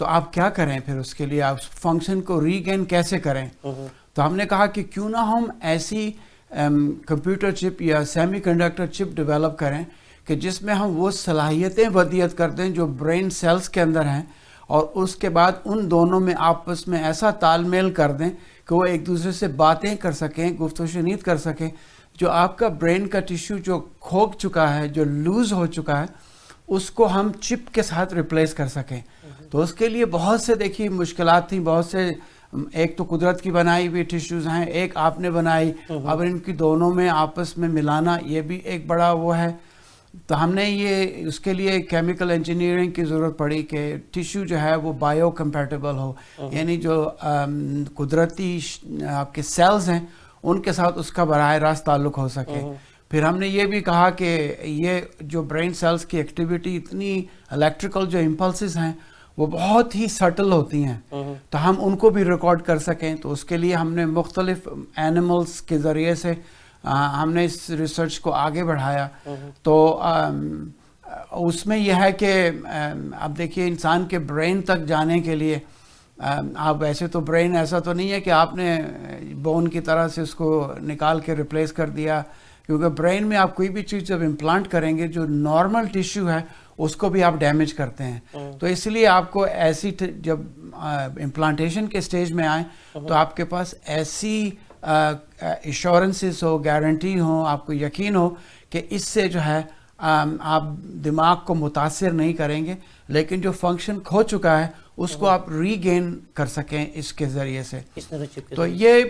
تو آپ کیا کریں پھر اس کے لیے, آپ فنکشن کو ری گین کیسے کریں. تو ہم نے کہا کہ کیوں نہ ہم ایسی کمپیوٹر چپ یا سیمی کنڈکٹر چپ ڈیولپ کریں کہ جس میں ہم وہ صلاحیتیں ودیت کر دیں جو برین سیلز کے اندر ہیں, اور اس کے بعد ان دونوں میں آپس میں ایسا تال میل کر دیں کہ وہ ایک دوسرے سے باتیں کر سکیں, گفت و شنید کر سکیں. جو آپ کا برین کا ٹیشو جو کھوک چکا ہے, جو لوز ہو چکا ہے, اس کو ہم چپ کے ساتھ ریپلیس کر سکیں. تو اس کے لیے بہت سے دیکھیے مشکلات تھیں, بہت سے, ایک تو قدرت کی بنائی ہوئی ٹیشوز ہیں, ایک آپ نے بنائی, اب ان کی دونوں میں آپس میں ملانا یہ بھی ایک بڑا وہ ہے. تو ہم نے یہ اس کے لیے کیمیکل انجینئرنگ کی ضرورت پڑی کہ ٹیشو جو ہے وہ بایو کمپیٹیبل ہو, یعنی جو قدرتی آپ کے سیلز ہیں ان کے ساتھ اس کا براہ راست تعلق ہو سکے. پھر ہم نے یہ بھی کہا کہ یہ جو برین سیلز کی ایکٹیویٹی اتنی الیکٹریکل جو امپلسز ہیں وہ بہت ہی سٹل ہوتی ہیں, تو ہم ان کو بھی ریکارڈ کر سکیں. تو اس کے لیے ہم نے مختلف اینیملز کے ذریعے سے ہم نے اس ریسرچ کو آگے بڑھایا. تو اس میں یہ ہے کہ اب دیکھیے انسان کے برین تک جانے کے لیے آپ ویسے تو برین ایسا تو نہیں ہے کہ آپ نے بون کی طرح سے اس کو نکال کے ریپلیس کر دیا, کیونکہ برین میں آپ کوئی بھی چیز جب امپلانٹ کریں گے جو نارمل ٹیشو ہے اس کو بھی آپ ڈیمیج کرتے ہیں. تو اس لیے آپ کو ایسی جب امپلانٹیشن کے سٹیج میں آئیں تو آپ کے پاس ایسی ایشورنسز ہو, گارنٹی ہو, آپ کو یقین ہو کہ اس سے جو ہے آپ دماغ کو متاثر نہیں کریں گے, لیکن جو فنکشن کھو چکا ہے اس کو آپ ری گین کر سکیں اس کے ذریعے سے. تو یہ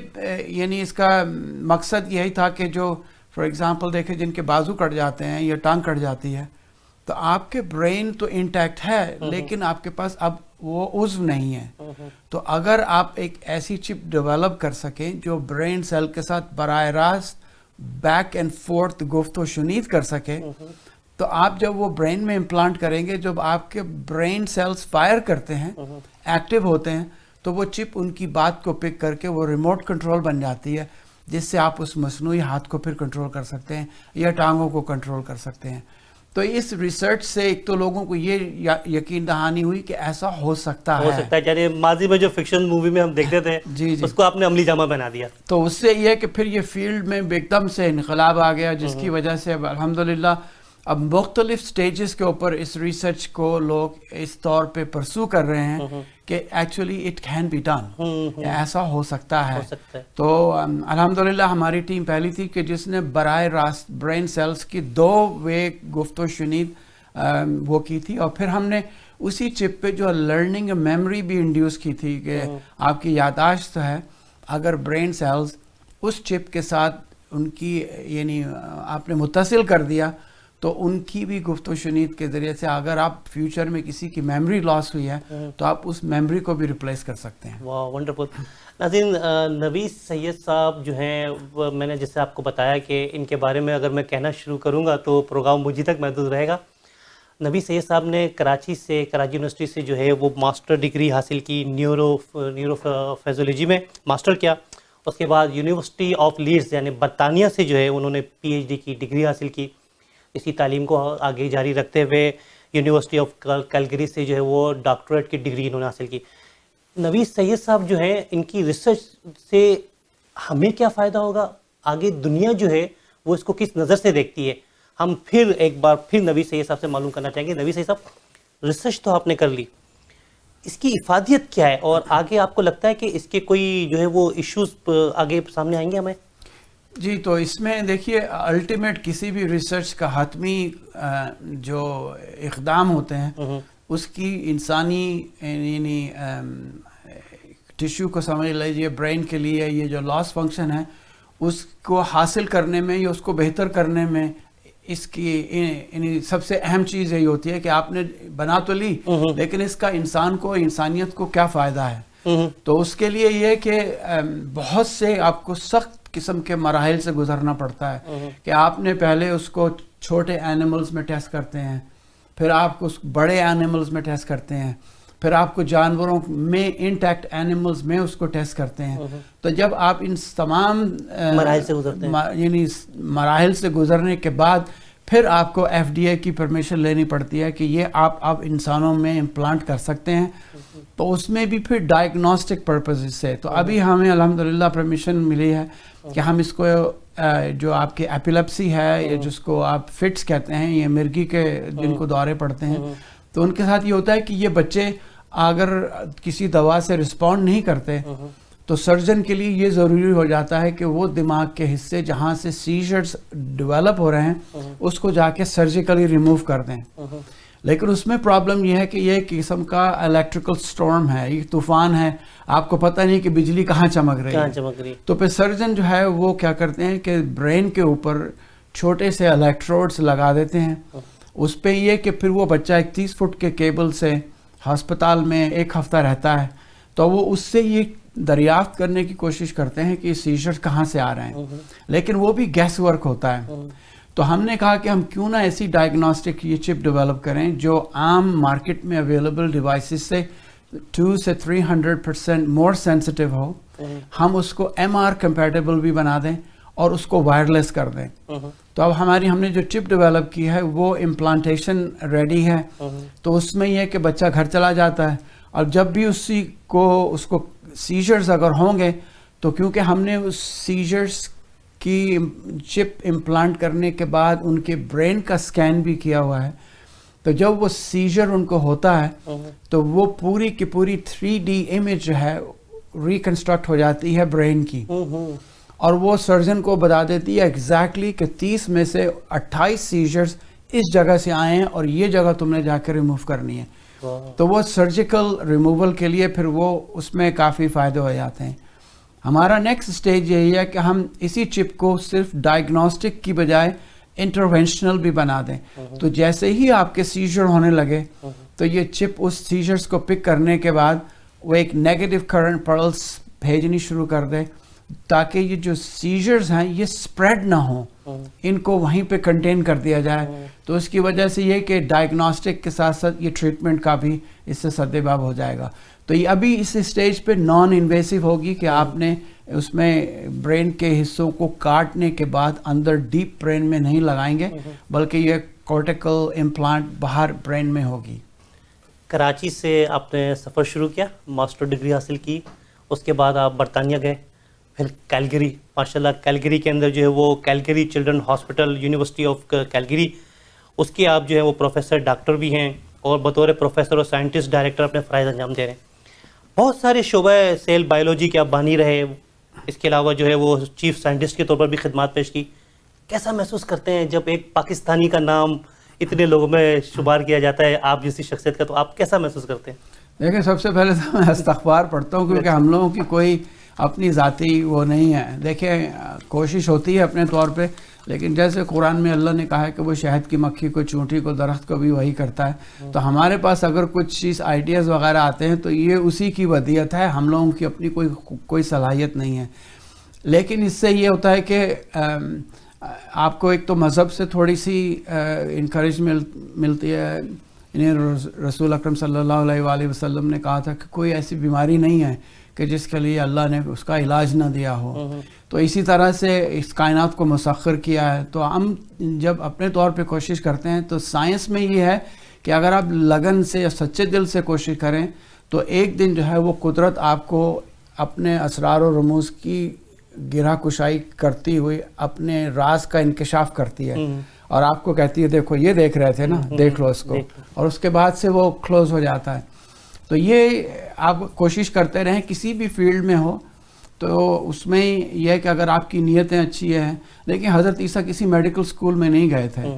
یعنی اس کا مقصد یہی تھا کہ جو فار ایگزامپل دیکھیں جن کے بازو کٹ جاتے ہیں یا ٹانگ کٹ جاتی ہے, تو آپ کے برین تو انٹیکٹ ہے لیکن آپ کے پاس اب وہ عضو نہیں ہے. تو اگر آپ ایک ایسی چپ ڈیولپ کر سکیں جو برین سیل کے ساتھ براہ راست بیک اینڈ فورتھ گفت و شنید کر سکے, تو آپ جب وہ برین میں امپلانٹ کریں گے, جب آپ کے برین سیلز فائر کرتے ہیں, ایکٹیو ہوتے ہیں, تو وہ چپ ان کی بات کو پک کر کے وہ ریموٹ کنٹرول بن جاتی ہے, جس سے آپ اس مصنوعی ہاتھ کو پھر کنٹرول کر سکتے ہیں یا ٹانگوں کو کنٹرول کر سکتے ہیں. تو اس ریسرچ سے ایک تو لوگوں کو یہ یقین دہانی ہوئی کہ ایسا ہو سکتا ہے. یعنی ماضی میں جو فکشن مووی میں ہم دیکھتے تھے اس کو آپ نے عملی جامہ بنا دیا. تو اس سے یہ ہے کہ پھر یہ فیلڈ میں ایک دم سے انقلاب آ گیا, جس کی وجہ سے اب الحمدللہ اب مختلف سٹیجز کے اوپر اس ریسرچ کو لوگ اس طور پہ پرسو کر رہے ہیں کہ actually it can be done, ایسا ہو سکتا ہے. تو الحمدللہ ہماری ٹیم پہلی تھی کہ جس نے براہ راست برین سیلز کی 2 وے گفت و شنید وہ کی تھی, اور پھر ہم نے اسی چپ پہ جو لرننگ میموری بھی انڈیوس کی تھی کہ آپ کی یادداشت ہے, اگر برین سیلز اس چپ کے ساتھ ان کی یعنی آپ نے متصل کر دیا تو ان کی بھی گفت و شنید کے ذریعے سے اگر آپ فیوچر میں کسی کی میموری لاس ہوئی ہے تو آپ اس میموری کو بھی ریپلیس کر سکتے ہیں. واہ ونڈرفل. ناظرین, نویس سید صاحب جو ہیں میں نے جیسے آپ کو بتایا کہ ان کے بارے میں اگر میں کہنا شروع کروں گا تو پروگرام مجھے تک محدود رہے گا. نویس سید صاحب نے کراچی یونیورسٹی سے جو ہے وہ ماسٹر ڈگری حاصل کی, نیورو فیزیولوجی میں ماسٹر کیا. اس کے بعد یونیورسٹی آف لیڈز یعنی برطانیہ سے جو ہے انہوں نے پی ایچ ڈی کی ڈگری حاصل کی. اسی تعلیم کو آگے جاری رکھتے ہوئے یونیورسٹی آف کیلگری سے جو ہے وہ ڈاکٹریٹ کی ڈگری انہوں نے حاصل کی. نویس سید صاحب جو ہیں ان کی ریسرچ سے ہمیں کیا فائدہ ہوگا, آگے دنیا جو ہے وہ اس کو کس نظر سے دیکھتی ہے, ہم پھر ایک بار پھر نویس سید صاحب سے معلوم کرنا چاہیں گے. نویس سید صاحب, ریسرچ تو آپ نے کر لی, اس کی افادیت کیا ہے اور آگے آپ کو لگتا ہے کہ اس کے کوئی جو ہے وہ ایشوز آگے سامنے آئیں گے ہمیں؟ جی, تو اس میں دیکھیے الٹیمیٹ کسی بھی ریسرچ کا حتمی جو اقدام ہوتے ہیں اس کی انسانی یعنی ٹیشو کو سمجھ لیجیے برین کے لیے یہ جو لاس فنکشن ہے اس کو حاصل کرنے میں یا اس کو بہتر کرنے میں اس کی سب سے اہم چیز یہی ہوتی ہے کہ آپ نے بنا تو لی لیکن اس کا انسان کو انسانیت کو کیا فائدہ ہے. تو اس کے لیے یہ کہ بہت سے آپ کو سخت قسم کے مراحل سے گزرنا پڑتا ہے کہ آپ نے پہلے اس کو چھوٹے اینیملز میں ٹیسٹ کرتے ہیں, پھر آپ کو بڑے اینیملز میں ٹیسٹ کرتے ہیں, پھر آپ کو جانوروں میں انٹیکٹ اینیملز میں اس کو ٹیسٹ کرتے ہیں. تو جب آپ ان تمام مراحل سے گزرتے ہیں یعنی مراحل سے گزرنے کے بعد پھر آپ کو FDA کی پرمیشن لینی پڑتی ہے کہ یہ آپ اب انسانوں میں امپلانٹ کر سکتے ہیں. تو اس میں بھی پھر ڈائگنوسٹک پرپز سے. تو ابھی ہمیں الحمدللہ پرمیشن ملی ہے کہ ہم اس کو جو آپ کی ایپیلیپسی ہے یا جس کو آپ فٹس کہتے ہیں, یہ مرگی کے جن کو دورے پڑتے ہیں, تو ان کے ساتھ یہ ہوتا ہے کہ یہ بچے اگر کسی دوا سے رسپونڈ نہیں کرتے تو سرجن کے لیے یہ ضروری ہو جاتا ہے کہ وہ دماغ کے حصے جہاں سے سیجرز ڈیولپ ہو رہے ہیں اس کو جا کے سرجیکلی ریموو کر دیں. لیکن اس میں پرابلم یہ ہے کہ یہ ایک قسم کا الیکٹریکل سٹورم ہے, یہ طوفان ہے, آپ کو پتہ نہیں کہ بجلی کہاں چمک رہی ہے. تو پھر سرجن جو ہے وہ کیا کرتے ہیں کہ برین کے اوپر چھوٹے سے الیکٹروڈس لگا دیتے ہیں. اس پہ یہ کہ پھر وہ بچہ ایک 30 فٹ کے کیبل سے ہسپتال میں 1 ہفتہ رہتا ہے, تو وہ اس سے یہ دریافت کرنے کی کوشش کرتے ہیں کہ سیجرز کہاں سے آ رہے ہیں, لیکن وہ بھی گیس ورک ہوتا ہے. تو ہم نے کہا کہ ہم کیوں نہ ایسی ڈائگنوسٹک یہ چپ ڈیولپ کریں جو عام مارکیٹ میں اویلیبل ڈیوائسز سے 2 سے 300% مور سینسٹیو ہو. ہم اس کو MR کمپیٹیبل بھی بنا دیں اور اس کو وائرلیس کر دیں. تو اب ہم نے جو چپ ڈیولپ کی ہے وہ امپلانٹیشن ریڈی ہے. تو اس میں یہ کہ بچہ گھر چلا جاتا ہے اور جب بھی اس کو سیجرز اگر ہوں گے تو کیونکہ ہم نے اس سیجرز کی چپ امپلانٹ کرنے کے بعد ان کے برین کا سکین بھی کیا ہوا ہے, تو جب وہ سیجر ان کو ہوتا ہے تو وہ پوری کی پوری 3D امیج جو ہے ریکنسٹرکٹ ہو جاتی ہے برین کی, اور وہ سرجن کو بتا دیتی ہے ایگزیکٹلی کہ 30 میں سے 28 سیجرز اس جگہ سے آئے ہیں اور یہ جگہ تم نے جا کے ریموو کرنی ہے. تو وہ سرجیکل ریموول کے لیے پھر وہ اس میں کافی فائدے ہو جاتے ہیں. ہمارا نیکسٹ سٹیج یہی ہے کہ ہم اسی چپ کو صرف ڈائگنوسٹک کی بجائے انٹرونشنل بھی بنا دیں. تو جیسے ہی آپ کے سیجر ہونے لگے تو یہ چپ اس سیجرز کو پک کرنے کے بعد وہ ایک نیگیٹو کرنٹ پلس بھیجنی شروع کر دے تاکہ یہ جو سیجرز ہیں یہ سپریڈ نہ ہوں, ان کو وہیں پہ کنٹین کر دیا جائے. تو اس کی وجہ سے یہ کہ ڈائگنوسٹک کے ساتھ ساتھ یہ ٹریٹمنٹ کا بھی اس سے سدباب ہو جائے گا. تو یہ ابھی اس اسٹیج پہ نان انویسو ہوگی کہ آپ نے اس میں برین کے حصوں کو کاٹنے کے بعد اندر ڈیپ برین میں نہیں لگائیں گے, بلکہ یہ کورٹیکل امپلانٹ باہر برین میں ہوگی. کراچی سے آپ نے سفر شروع کیا, ماسٹر ڈگری حاصل کی, اس کے بعد آپ برطانیہ گئے, پھر کیلگری, ماشاء اللہ کیلگری کے اندر جو ہے وہ Calgary children hospital university of Calgary, اس کے آپ جو ہے وہ پروفیسر ڈاکٹر بھی ہیں اور بطور پروفیسر اور سائنٹسٹ ڈائریکٹر اپنے فرائض انجام دے رہے ہیں. بہت سارے شعبہ سیل بایولوجی کے آپ بانی رہے, اس کے علاوہ جو ہے وہ چیف سائنٹسٹ کے طور پر بھی خدمات پیش کی. کیسا محسوس کرتے ہیں جب ایک پاکستانی کا نام اتنے لوگوں میں شمار کیا جاتا ہے آپ جیسی شخصیت کا, تو آپ کیسا محسوس کرتے ہیں؟ دیکھیں, سب سے پہلے تو میں استغفار پڑھتا ہوں کیونکہ ہم لوگوں کی کوئی اپنی ذاتی وہ نہیں ہے. دیکھیں, کوشش ہوتی ہے اپنے طور پہ, لیکن جیسے قرآن میں اللہ نے کہا ہے کہ وہ شہد کی مکھی کو, چونٹی کو, درخت کو بھی وہی کرتا ہے. تو ہمارے پاس اگر کچھ چیز آئیڈیاز وغیرہ آتے ہیں تو یہ اسی کی ودیت ہے, ہم لوگوں کی اپنی کوئی صلاحیت نہیں ہے. لیکن اس سے یہ ہوتا ہے کہ آپ کو ایک تو مذہب سے تھوڑی سی انکریج ملتی ہے. انہیں رسول اکرم صلی اللہ علیہ وآلہ وسلم نے کہا تھا کہ کوئی ایسی بیماری نہیں ہے کہ جس کے لیے اللہ نے اس کا علاج نہ دیا ہو. تو اسی طرح سے اس کائنات کو مسخر کیا ہے. تو ہم جب اپنے طور پہ کوشش کرتے ہیں تو سائنس میں یہ ہے کہ اگر آپ لگن سے یا سچے دل سے کوشش کریں تو ایک دن جو ہے وہ قدرت آپ کو اپنے اسرار و رموز کی گرہ کشائی کرتی ہوئی اپنے راز کا انکشاف کرتی ہے اور آپ کو کہتی ہے دیکھو یہ دیکھ رہے تھے نا, دیکھ لو اس کو, اور اس کے بعد سے وہ کلوز ہو جاتا ہے. تو یہ آپ کوشش کرتے رہیں کسی بھی فیلڈ میں ہو, تو اس میں یہ ہے کہ اگر آپ کی نیتیں اچھی ہیں. لیکن حضرت عیسیٰ کسی میڈیکل اسکول میں نہیں گئے تھے,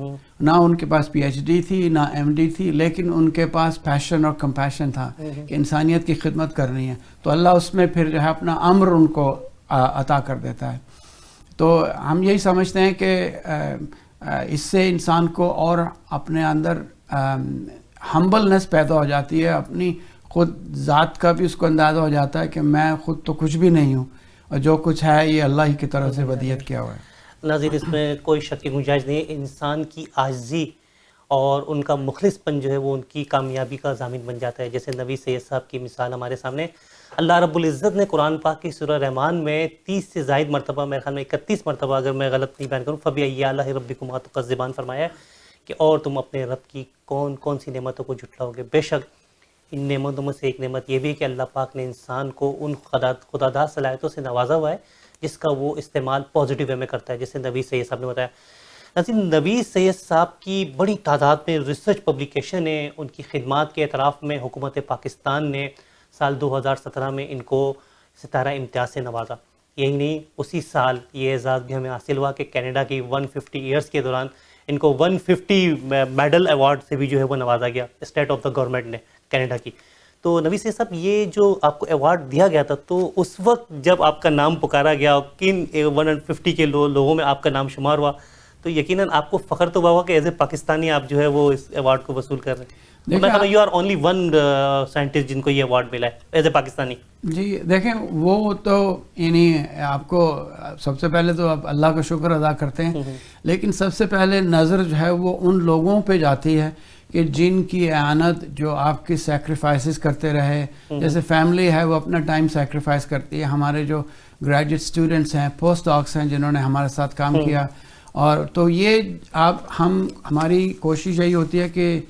نہ ان کے پاس PhD تھی نہ MD تھی, لیکن ان کے پاس پیشن اور کمپیشن تھا کہ انسانیت کی خدمت کرنی ہے. تو اللہ اس میں پھر جو ہے اپنا امر ان کو عطا کر دیتا ہے. تو ہم یہی سمجھتے ہیں کہ اس سے انسان کو اور اپنے اندر ہمبلنس پیدا ہو جاتی ہے, اپنی خود ذات کا بھی اس کو اندازہ ہو جاتا ہے کہ میں خود تو کچھ بھی نہیں ہوں اور جو کچھ ہے یہ اللہ ہی کی طرف سے ودیت کیا ہوا ہے. ناظرین, اس میں کوئی شک کی گنجائش نہیں ہے, انسان کی عاجزی اور ان کا مخلص پن جو ہے وہ ان کی کامیابی کا ضامن بن جاتا ہے. جیسے نوید سید صاحب کی مثال ہمارے سامنے. اللہ رب العزت نے قرآن پاک کی سورہ رحمان میں 30 سے زائد مرتبہ، میرے خیال میں 31 مرتبہ اگر میں غلط نہیں بیان کروں، فَبِأَيِّ آلَاءِ رَبِّكُمَا تُكَذِّبَانِ فرمایا ہے کہ اور تم اپنے رب کی کون کون سی نعمتوں کو جھٹلاؤ گے. بے شک ان نعمتوں میں سے ایک نعمت یہ بھی ہے کہ اللہ پاک نے انسان کو ان خداداد صلاحیتوں سے نوازا ہوا ہے جس کا وہ استعمال پازیٹیو وے میں کرتا ہے، جیسے نوید سید صاحب نے بتایا. ناظرین، نوید سید صاحب کی بڑی تعداد میں ریسرچ پبلیکیشن ہے. ان کی خدمات کے اعتراف میں حکومت پاکستان نے سال 2017 میں ان کو ستارہ امتیاز سے نوازا. یہی نہیں، اسی سال یہ اعزاز بھی ہمیں حاصل ہوا کہ کینیڈا کی 150 ایئرس کے دوران ان کو 150 میڈل ایوارڈ سے بھی جو ہے وہ نوازا گیا اسٹیٹ آف دا گورنمنٹ نے کینیڈا کی. تو نوید سید صاحب، یہ جو آپ کو ایوارڈ دیا گیا تھا تو اس وقت جب آپ کا نام پکارا گیا اور کن 150 کے لوگوں میں آپ کا نام شمار ہوا تو یقیناً آپ کو فخر تو ہوا کہ ایز اے پاکستانی آپ جو ہے وہ اس ایوارڈ کو وصول کر رہے ہیں. You are only one scientist جن کو یہ ایوارڈ ملا ہے ایز اے پاکستانی. جی دیکھیں، وہ تو یعنی آپ کو سب سے پہلے تو آپ اللہ کا شکر ادا کرتے ہیں، لیکن سب سے پہلے نظر جو ہے وہ ان لوگوں پہ جاتی ہے کہ جن کی اعانت جو آپ کی سیکریفائسز کرتے رہے. جیسے فیملی ہے وہ اپنا ٹائم سیکریفائس کرتی ہے. ہمارے جو گریجویٹ اسٹوڈنٹس ہیں، پوسٹ ڈاکس ہیں جنہوں نے ہمارے ساتھ کام کیا، اور تو یہ ہماری کوشش یہی ہوتی ہے کہ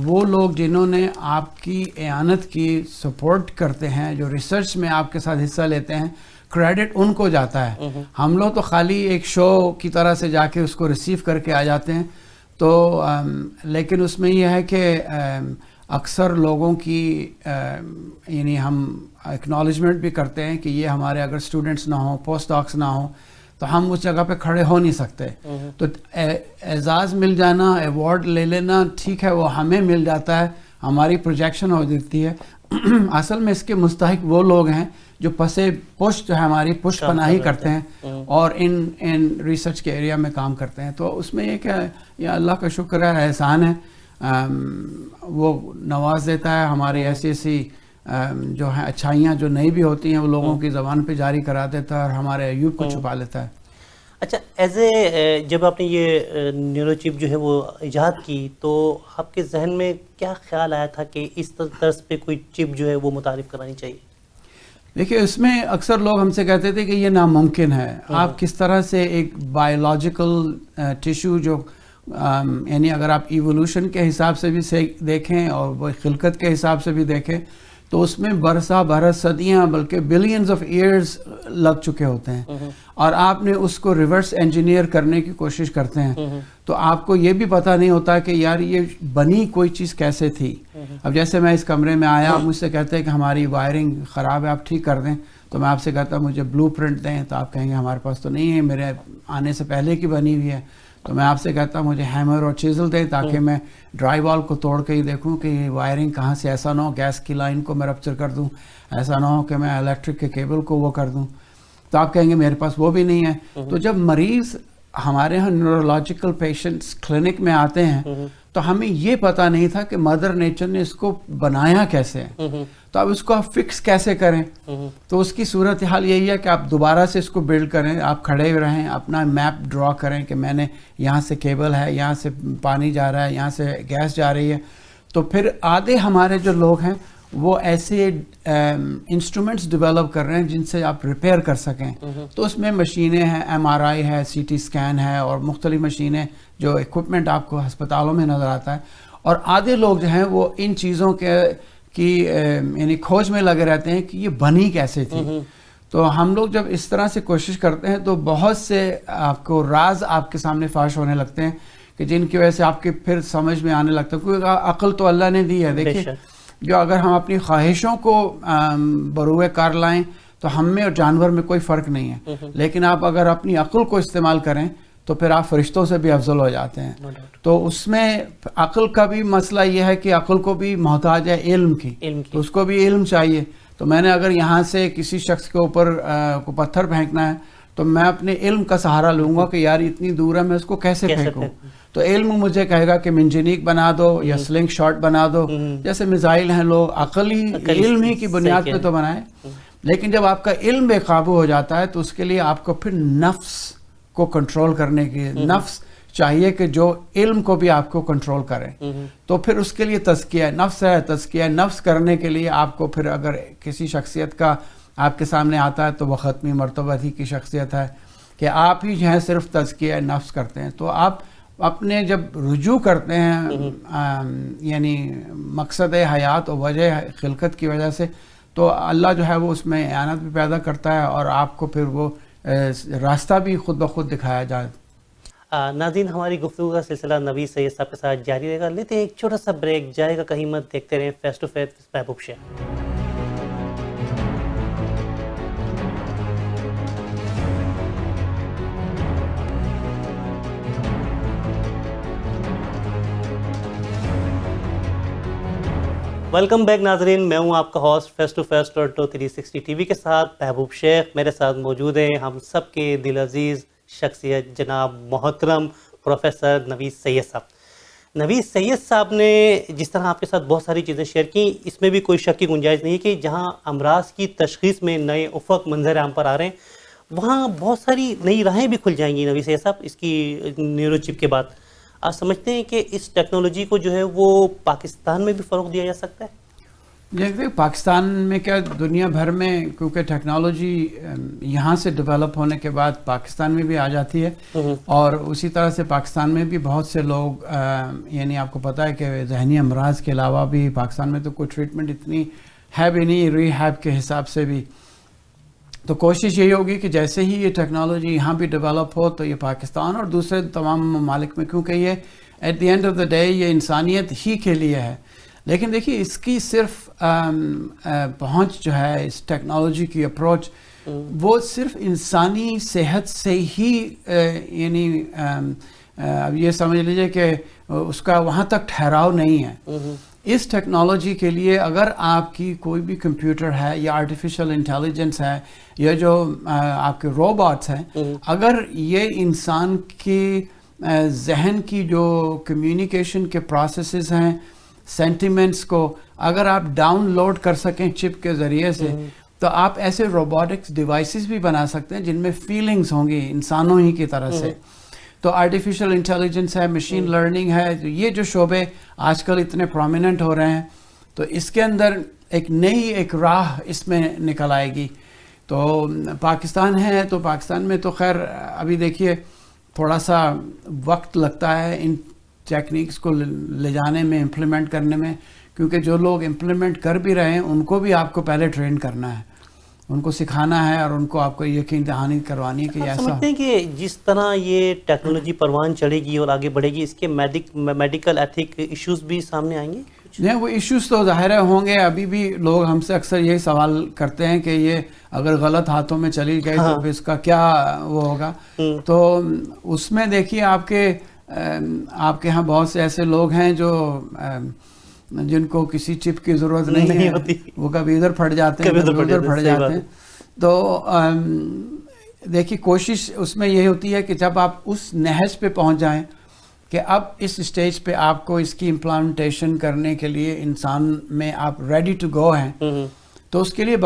وہ لوگ جنہوں نے آپ کی اعانت کی سپورٹ کرتے ہیں، جو ریسرچ میں آپ کے ساتھ حصہ لیتے ہیں، کریڈٹ ان کو جاتا ہے. ہم لوگ تو خالی ایک شو کی طرح سے جا کے اس کو ریسیو کر کے آ جاتے ہیں. تو لیکن اس میں یہ ہے کہ اکثر لوگوں کی یعنی ہم اکنالجمنٹ بھی کرتے ہیں کہ یہ ہمارے اگر اسٹوڈنٹس نہ ہوں، پوسٹ ڈاکس نہ ہوں تو ہم اس جگہ پہ کھڑے ہو نہیں سکتے. تو اعزاز مل جانا، ایوارڈ لے لینا ٹھیک ہے، وہ ہمیں مل جاتا ہے، ہماری پروجیکشن ہو جاتی ہے. اصل میں اس کے مستحق وہ لوگ ہیں جو پشت جو ہے ہماری پشت پناہی کرتے ہیں اور ان ریسرچ کے ایریا میں کام کرتے ہیں. تو اس میں یہ کہ یہ اللہ کا شکر ہے، احسان ہے، وہ نواز دیتا ہے. ہماری ایسی جو ہیں اچھائیاں جو نہیں بھی ہوتی ہیں وہ لوگوں کی زبان پہ جاری کرا دیتا ہے اور ہمارے عیوب کو چھپا لیتا ہے. اچھا، ایز اے جب آپ نے یہ نیورو چپ جو ہے وہ ایجاد کی تو آپ کے ذہن میں کیا خیال آیا تھا کہ اس طرز پہ کوئی چپ جو ہے وہ متعارف کرانی چاہیے؟ دیکھیے، اس میں اکثر لوگ ہم سے کہتے تھے کہ یہ ناممکن ہے. آپ کس طرح سے ایک بایولوجیکل ٹیشو جو یعنی اگر آپ ایوولوشن کے حساب سے بھی دیکھیں اور وہ خلقت کے حساب سے بھی دیکھیں تو اس میں برسا برس صدیاں بلکہ بلینز آف ایئرز لگ چکے ہوتے ہیں، اور آپ نے اس کو ریورس انجینئر کرنے کی کوشش کرتے ہیں تو آپ کو یہ بھی پتہ نہیں ہوتا کہ یار یہ بنی کوئی چیز کیسے تھی. اب جیسے میں اس کمرے میں آیا، مجھ سے کہتے ہیں کہ ہماری وائرنگ خراب ہے، آپ ٹھیک کر دیں. تو میں آپ سے کہتا مجھے بلو پرنٹ دیں، تو آپ کہیں گے ہمارے پاس تو نہیں ہے، میرے آنے سے پہلے کی بنی ہوئی ہے. تو میں آپ سے کہتا مجھے ہیمر اور چیزل دیں تاکہ میں ڈرائی وال کو توڑ کے ہی دیکھوں کہ یہ وائرنگ کہاں سے، ایسا نہ ہو گیس کی لائن کو میں رپچر کر دوں، ایسا نہ ہو کہ میں الیکٹرک کے کیبل کو وہ کر دوں. تو آپ کہیں گے میرے پاس وہ بھی نہیں ہے. تو جب مریض ہمارے یہاں نیورولوجیکل پیشنٹس کلینک میں آتے ہیں تو ہمیں یہ پتہ نہیں تھا کہ مدر نیچر نے اس کو بنایا کیسے ہے، تو اب اس کو آپ فکس کیسے کریں. تو اس کی صورتحال یہی ہے کہ آپ دوبارہ سے اس کو بلڈ کریں، آپ کھڑے رہیں، اپنا میپ ڈرا کریں کہ میں نے یہاں سے کیبل ہے، یہاں سے پانی جا رہا ہے، یہاں سے گیس جا رہی ہے. تو پھر آدھے ہمارے جو لوگ ہیں وہ ایسے انسٹرومنٹس ڈیولپ کر رہے ہیں جن سے آپ ریپیئر کر سکیں. تو اس میں مشینیں ہیں، MRI ہے، CT اسکین ہے، اور مختلف مشینیں جو ایکوپمنٹ آپ کو ہسپتالوں میں نظر آتا ہے. اور آدھے لوگ جو ہیں وہ ان چیزوں کی یعنی کھوج میں لگے رہتے ہیں کہ یہ بنی کیسے تھی. تو ہم لوگ جب اس طرح سے کوشش کرتے ہیں تو بہت سے آپ کو راز آپ کے سامنے فاش ہونے لگتے ہیں کہ جن کی وجہ سے آپ کے پھر سمجھ میں آنے لگتا ہے. کیونکہ عقل تو اللہ نے دی ہے. دیکھیے، جو اگر ہم اپنی خواہشوں کو بروئے کار لائیں تو ہم میں اور جانور میں کوئی فرق نہیں ہے، لیکن آپ اگر اپنی عقل کو استعمال کریں تو پھر آپ فرشتوں سے بھی افضل ہو جاتے ہیں. تو اس میں عقل کا بھی مسئلہ یہ ہے کہ عقل کو بھی محتاج ہے علم کی، تو اس کو بھی علم چاہیے. تو میں نے اگر یہاں سے کسی شخص کے اوپر کو پتھر پھینکنا ہے تو میں اپنے علم کا سہارا لوں گا کہ یار اتنی دور ہے، میں اس کو کیسے پھینکوں. تو علم مجھے کہے گا کہ منجنیق بنا دو یا سلنگ شاٹ بنا دو، جیسے میزائل ہیں، لوگ علم ہی کی بنیاد پہ تو بنائے. لیکن جب آپ کا علم بے قابو ہو جاتا ہے تو اس کے لیے آپ کو پھر نفس کو کنٹرول کرنے کی، نفس چاہیے کہ جو علم کو بھی آپ کو کنٹرول کرے. تو پھر اس کے لیے تزکیہ نفس ہے. تزکیہ نفس کرنے کے لیے آپ کو پھر اگر کسی شخصیت کا آپ کے سامنے آتا ہے تو وہ ختمی مرتبہ ہی کی شخصیت ہے کہ آپ ہی جو ہے صرف تزکیہ نفس کرتے ہیں. تو آپ اپنے جب رجوع کرتے ہیں یعنی مقصد حیات و وجہ خلقت کی وجہ سے, تو اللہ جو ہے وہ اس میں اعانت بھی پیدا کرتا ہے اور آپ کو پھر وہ راستہ بھی خود بخود دکھایا جائے. ناظرین, ہماری گفتگو کا سلسلہ نوید سید صاحب کے ساتھ جاری رہے گا. لیتے ہیں ایک چھوٹا سا بریک, جائے گا کہیں مت, دیکھتے رہیں فیس ٹو فیس محبوب شیخ. ویلکم بیک ناظرین, میں ہوں آپ کا host face to face Toronto 360 T V کے ساتھ محبوب شیخ. میرے ساتھ موجود ہیں ہم سب کے دل عزیز شخصیت جناب محترم پروفیسر نوید سید صاحب. نوید سید صاحب نے جس طرح آپ کے ساتھ بہت ساری چیزیں شیئر کی, اس میں بھی کوئی شک کی گنجائش نہیں ہے کہ جہاں امراض کی تشخیص میں نئے افق منظر عام پر آ رہے ہیں, وہاں بہت ساری نئی راہیں بھی کھل جائیں گی نوید سید صاحب اس کی نیورو چپ کے بعد. آپ سمجھتے ہیں کہ اس ٹیکنالوجی کو جو ہے وہ پاکستان میں بھی فروغ دیا جا سکتا ہے؟ دیکھتے پاکستان میں کیا دنیا بھر میں, کیونکہ ٹیکنالوجی یہاں سے ڈیولپ ہونے کے بعد پاکستان میں بھی آ جاتی ہے, اور اسی طرح سے پاکستان میں بھی بہت سے لوگ یعنی آپ کو پتہ ہے کہ ذہنی امراض کے علاوہ بھی پاکستان میں تو کوئی ٹریٹمنٹ اتنی ہے بھی نہیں ری ہیب کے حساب سے بھی. تو کوشش یہی ہوگی کہ جیسے ہی یہ ٹیکنالوجی یہاں بھی ڈیولپ ہو تو یہ پاکستان اور دوسرے تمام ممالک میں, کیونکہ یہ at the end of the day یہ انسانیت ہی کے لیے ہے. لیکن دیکھیے اس کی صرف پہنچ جو ہے اس ٹیکنالوجی کی اپروچ وہ صرف انسانی صحت سے ہی یعنی اب یہ سمجھ لیجئے کہ اس کا وہاں تک ٹھہراؤ نہیں ہے. اس ٹیکنالوجی کے لیے اگر آپ کی کوئی بھی کمپیوٹر ہے یا آرٹیفیشل انٹیلیجنس ہے یا جو آپ کے روبوٹس ہیں, اگر یہ انسان کی ذہن کی جو کمیونیکیشن کے پروسیسز ہیں, سینٹیمنٹس کو اگر آپ ڈاؤن لوڈ کر سکیں چپ کے ذریعے سے, تو آپ ایسے روبوٹکس ڈیوائسز بھی بنا سکتے ہیں جن میں فیلنگز ہوں گی انسانوں ہی کی طرح سے. تو آرٹیفیشل انٹیلیجنس ہے, مشین لرننگ ہے, یہ جو شعبے آج کل اتنے پرومیننٹ ہو رہے ہیں, تو اس کے اندر ایک نئی ایک راہ اس میں نکل آئے گی. تو پاکستان ہے تو پاکستان میں تو خیر ابھی دیکھیے تھوڑا سا وقت لگتا ہے ان ٹیکنیکس کو لے جانے میں, امپلیمنٹ کرنے میں, کیونکہ جو لوگ امپلیمنٹ کر بھی رہے ہیں ان کو بھی آپ کو پہلے ٹرین کرنا ہے, ان کو سکھانا ہے اور ان کو آپ کو یقین دہانی کروانی ہے کہ ایسا. سمجھتے ہیں کہ جس طرح یہ ٹیکنالوجی پروان چڑھے گی اور آگے بڑھے گی, اس کے میڈیکل ایتھک ایشوز بھی سامنے آئیں گے؟ نہیں, وہ ایشوز تو ظاہر ہوں گے. ابھی بھی لوگ ہم سے اکثر یہی سوال کرتے ہیں کہ یہ اگر غلط ہاتھوں میں چلی گئی تو پھر اس کا کیا وہ ہوگا. تو اس میں دیکھیے آپ کے ہاں بہت سے ایسے لوگ ہیں جو جن کو کسی چپ کی ضرورت نہیں ہوتی, وہ کبھی ادھر پھٹ جاتے ہیں کبھی ادھر پھٹ جاتے ہیں. تو دیکھیے کوشش اس میں یہ ہوتی ہے کہ جب آپ اس نہج پہ پہنچ جائیں کہ اب اس اسٹیج پہ آپ کو اس کی امپلیمنٹیشن کرنے کے لیے انسان میں آپ ریڈی ٹو گو ہیں, تو اس کے لیے